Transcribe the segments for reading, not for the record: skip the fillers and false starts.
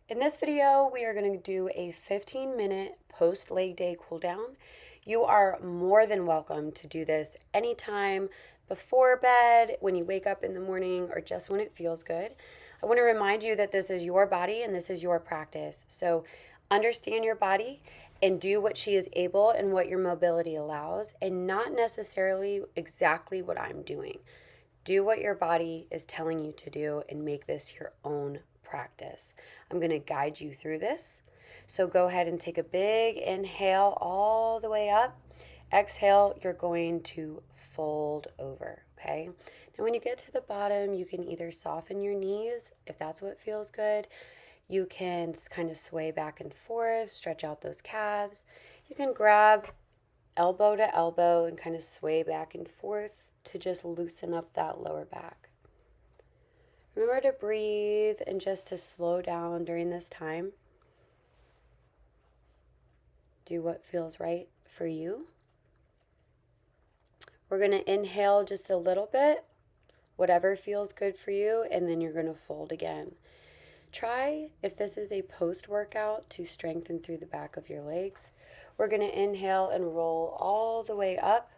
In this video, we are going to do a 15-minute post leg day cool down. You are more than welcome to do this anytime before bed, when you wake up in the morning, or just when it feels good. I want to remind you that this is your body and this is your practice. So understand your body and do what she is able and what your mobility allows, and not necessarily exactly what I'm doing. Do what your body is telling you to do and make this your own practice. I'm going to guide you through this. So go ahead and take a big inhale all the way up. Exhale, you're going to fold over, okay? Now, when you get to the bottom, you can either soften your knees if that's what feels good. You can kind of sway back and forth, stretch out those calves. You can grab elbow to elbow and kind of sway back and forth to just loosen up that lower back. Remember to breathe and just to slow down during this time. Do what feels right for you. We're going to inhale just a little bit, whatever feels good for you, and then you're going to fold again. Try, if this is a post-workout, to strengthen through the back of your legs. We're going to inhale and roll all the way up.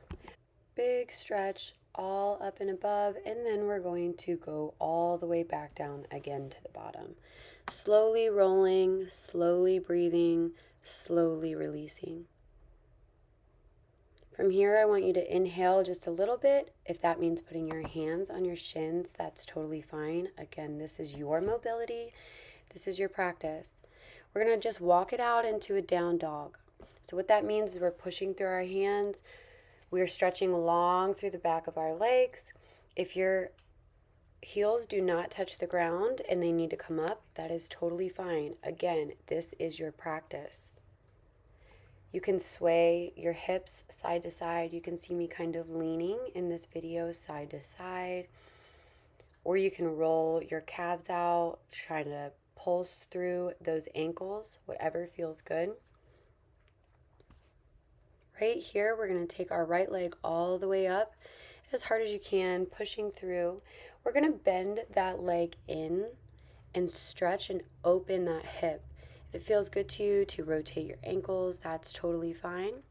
Big stretch all up and above, and then we're going to go all the way back down again to the bottom. Slowly rolling, slowly breathing, slowly releasing. From here, I want you to inhale just a little bit. If that means putting your hands on your shins, that's totally fine. Again, this is your mobility. This is your practice. We're going to just walk it out into a down dog. So what that means is we're pushing through our hands. We're stretching long through the back of our legs. If your heels do not touch the ground and they need to come up, that is totally fine. Again, this is your practice. You can sway your hips side to side. You can see me kind of leaning in this video side to side. Or you can roll your calves out, trying to pulse through those ankles, whatever feels good. Right here, we're going to take our right leg all the way up as hard as you can, pushing through. We're going to bend that leg in and stretch and open that hip. If it feels good to you to rotate your ankles, that's totally fine.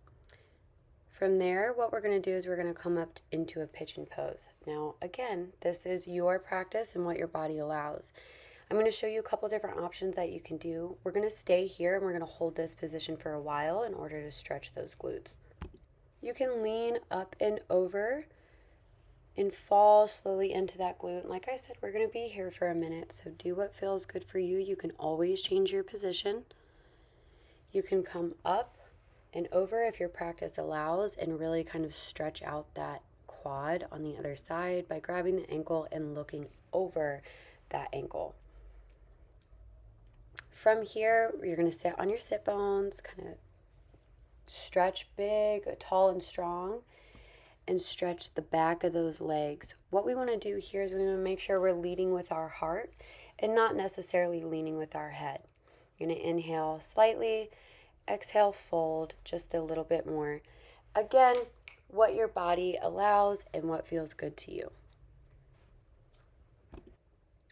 From there, what we're going to do is we're going to come up into a pigeon pose. Now, again, this is your practice and what your body allows. I'm going to show you a couple different options that you can do. We're going to stay here and we're going to hold this position for a while in order to stretch those glutes. You can lean up and over and fall slowly into that glute. Like I said, we're going to be here for a minute, so do what feels good for you. You can always change your position. You can come up and over if your practice allows and really kind of stretch out that quad on the other side by grabbing the ankle and looking over that ankle. From here, you're going to sit on your sit bones, kind of stretch big, tall and strong, and stretch the back of those legs. What we want to do here is we want to make sure we're leading with our heart and not necessarily leaning with our head. You're going to inhale slightly, exhale, fold just a little bit more. Again, what your body allows and what feels good to you.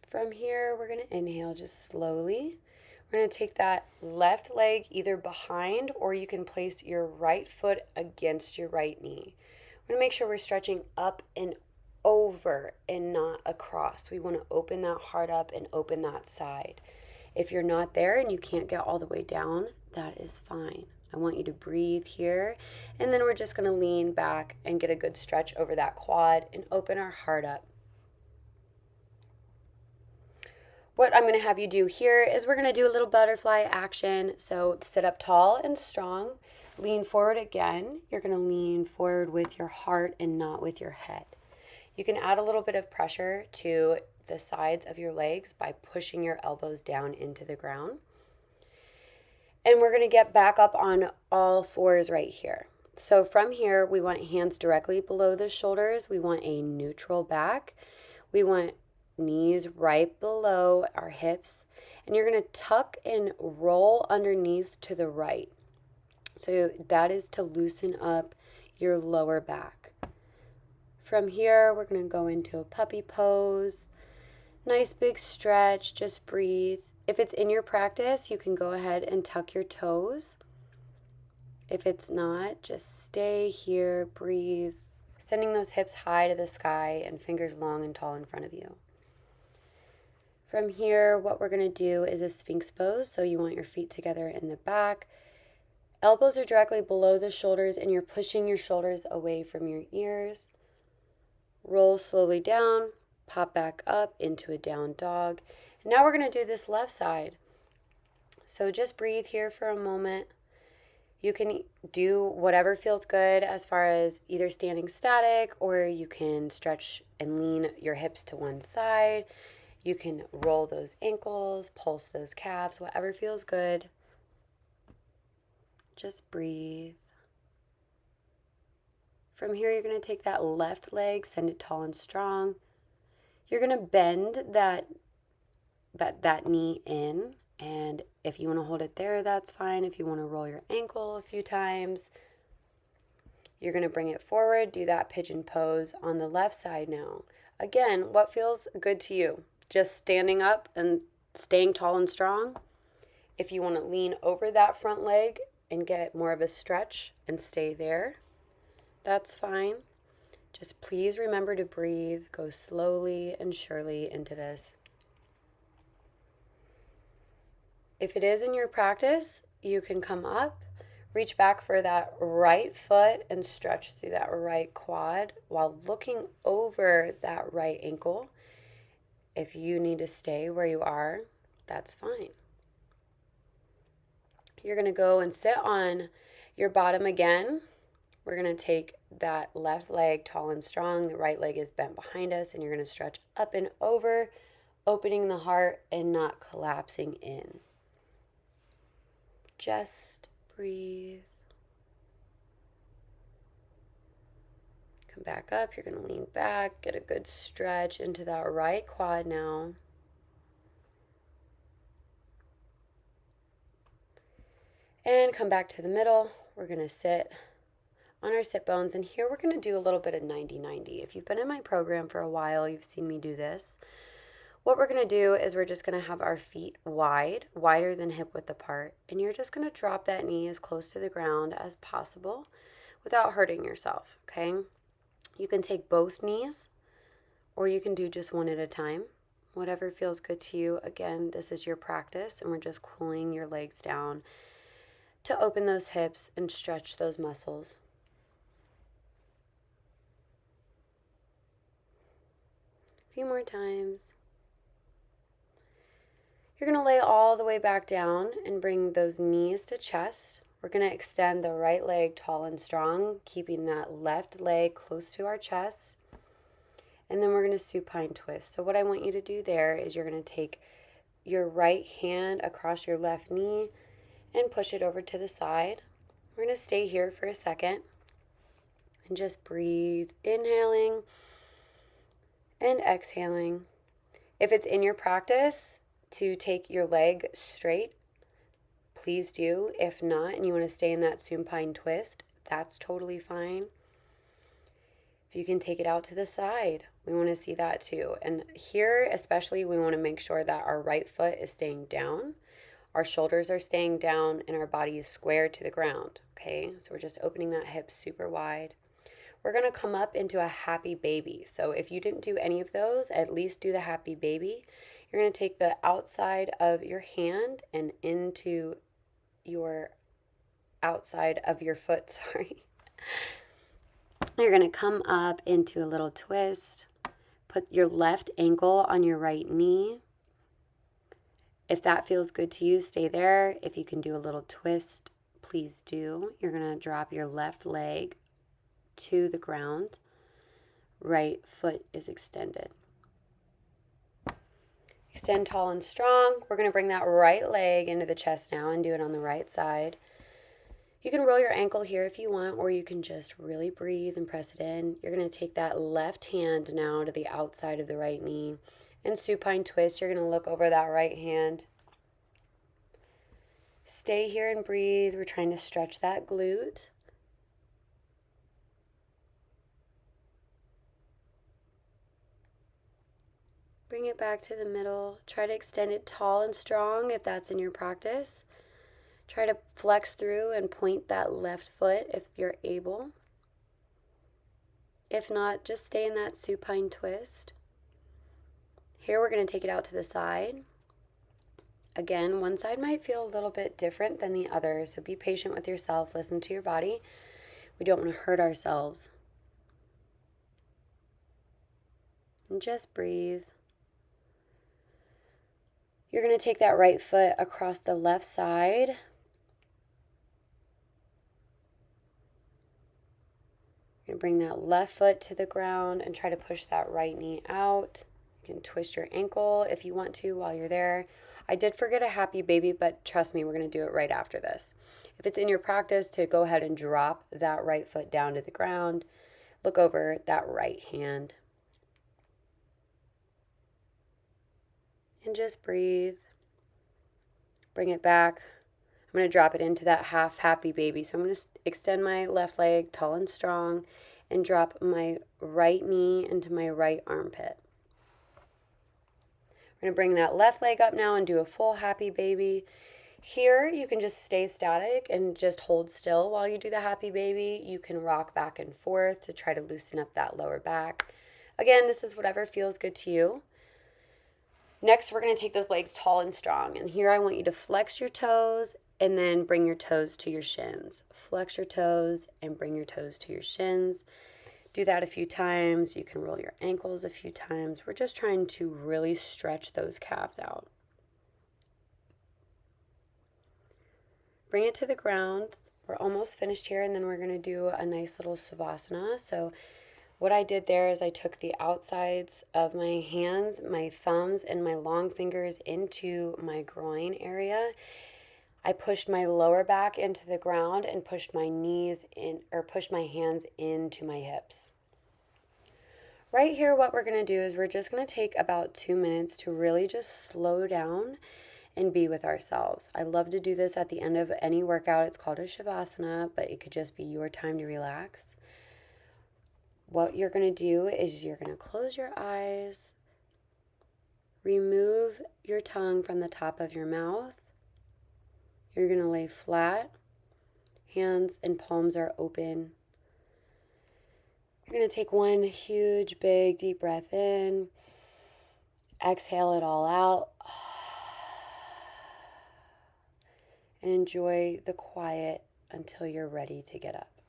From here, we're going to inhale just slowly. We're going to take that left leg either behind, or you can place your right foot against your right knee. We're going to make sure we're stretching up and over and not across. We want to open that heart up and open that side. If you're not there and you can't get all the way down, that is fine. I want you to breathe here, and then we're just going to lean back and get a good stretch over that quad and open our heart up. What I'm going to have you do here is we're going to do a little butterfly action. So sit up tall and strong, lean forward again. You're going to lean forward with your heart and not with your head. You can add a little bit of pressure to the sides of your legs by pushing your elbows down into the ground. And we're going to get back up on all fours right here. So from here, we want hands directly below the shoulders. We want a neutral back. We want knees right below our hips, and you're going to tuck and roll underneath to the right. So that is to loosen up your lower back. From here, we're going to go into a puppy pose. Nice big stretch, just breathe. If it's in your practice, you can go ahead and tuck your toes. If it's not, just stay here, breathe, sending those hips high to the sky and fingers long and tall in front of you. From here, what we're going to do is a Sphinx pose. So you want your feet together in the back. Elbows are directly below the shoulders and you're pushing your shoulders away from your ears. Roll slowly down, pop back up into a down dog. And now we're going to do this left side. So just breathe here for a moment. You can do whatever feels good as far as either standing static, or you can stretch and lean your hips to one side. You can roll those ankles, pulse those calves, whatever feels good. Just breathe. From here, you're going to take that left leg, send it tall and strong. You're going to bend that knee in, and if you want to hold it there, that's fine. If you want to roll your ankle a few times, you're going to bring it forward, do that pigeon pose on the left side now. Again, what feels good to you? Just standing up and staying tall and strong. If you want to lean over that front leg and get more of a stretch and stay there, that's fine. Just please remember to breathe. Go slowly and surely into this. If it is in your practice, you can come up, reach back for that right foot and stretch through that right quad while looking over that right ankle. If you need to stay where you are, that's fine. You're going to go and sit on your bottom again. We're going to take that left leg tall and strong. The right leg is bent behind us, and you're going to stretch up and over, opening the heart and not collapsing in. Just breathe. Come back up. You're going to lean back, get a good stretch into that right quad now. And come back to the middle. We're going to sit on our sit bones, and here we're going to do a little bit of 90-90. If you've been in my program for a while, you've seen me do this. What we're going to do is we're just going to have our feet wide, wider than hip width apart, and you're just going to drop that knee as close to the ground as possible without hurting yourself, okay? You can take both knees, or you can do just one at a time. Whatever feels good to you. Again, this is your practice, and we're just cooling your legs down to open those hips and stretch those muscles. A few more times. You're going to lay all the way back down and bring those knees to chest. We're going to extend the right leg tall and strong, keeping that left leg close to our chest. And then we're going to supine twist. So what I want you to do there is you're going to take your right hand across your left knee and push it over to the side. We're going to stay here for a second and just breathe, inhaling and exhaling. If it's in your practice to take your leg straight, please do. If not, and you want to stay in that supine twist, that's totally fine. If you can take it out to the side, we want to see that too. And here, especially, we want to make sure that our right foot is staying down, our shoulders are staying down, and our body is square to the ground, okay? So we're just opening that hip super wide. We're going to come up into a happy baby. So if you didn't do any of those, at least do the happy baby. You're going to take the outside of your hand and into your outside of your foot, sorry. You're going to come up into a little twist. Put your left ankle on your right knee. If that feels good to you, stay there. If you can do a little twist, please do. You're going to drop your left leg to the ground. Right foot is extended. Extend tall and strong. We're going to bring that right leg into the chest now and do it on the right side. You can roll your ankle here if you want, or you can just really breathe and press it in. You're going to take that left hand now to the outside of the right knee and supine twist. You're going to look over that right hand. Stay here and breathe. We're trying to stretch that glute. Bring it back to the middle. Try to extend it tall and strong if that's in your practice. Try to flex through and point that left foot if you're able. If not, just stay in that supine twist. Here we're going to take it out to the side. Again, one side might feel a little bit different than the other, so be patient with yourself. Listen to your body. We don't want to hurt ourselves. And just breathe. You're going to take that right foot across the left side. You're going to bring that left foot to the ground and try to push that right knee out. You can twist your ankle if you want to while you're there. I did forget a happy baby, but trust me, we're going to do it right after this. If it's in your practice to go ahead and drop that right foot down to the ground, look over that right hand. And just breathe. Bring it back. I'm going to drop it into that half happy baby. So I'm going to extend my left leg tall and strong and drop my right knee into my right armpit. We're going to bring that left leg up now and do a full happy baby. Here, you can just stay static and just hold still while you do the happy baby. You can rock back and forth to try to loosen up that lower back. Again, this is whatever feels good to you. Next, we're going to take those legs tall and strong. And here I want you to flex your toes and then bring your toes to your shins. Flex your toes and bring your toes to your shins. Do that a few times. You can roll your ankles a few times. We're just trying to really stretch those calves out. Bring it to the ground. We're almost finished here, and then we're going to do a nice little Savasana. So what I did there is I took the outsides of my hands, my thumbs, and my long fingers into my groin area. I pushed my lower back into the ground and pushed my knees in, or pushed my hands into my hips. Right here, what we're going to do is we're just going to take about 2 minutes to really just slow down and be with ourselves. I love to do this at the end of any workout. It's called a Shavasana, but it could just be your time to relax. What you're going to do is you're going to close your eyes, remove your tongue from the top of your mouth. You're going to lay flat, hands and palms are open. You're going to take one huge, big, deep breath in, exhale it all out, and enjoy the quiet until you're ready to get up.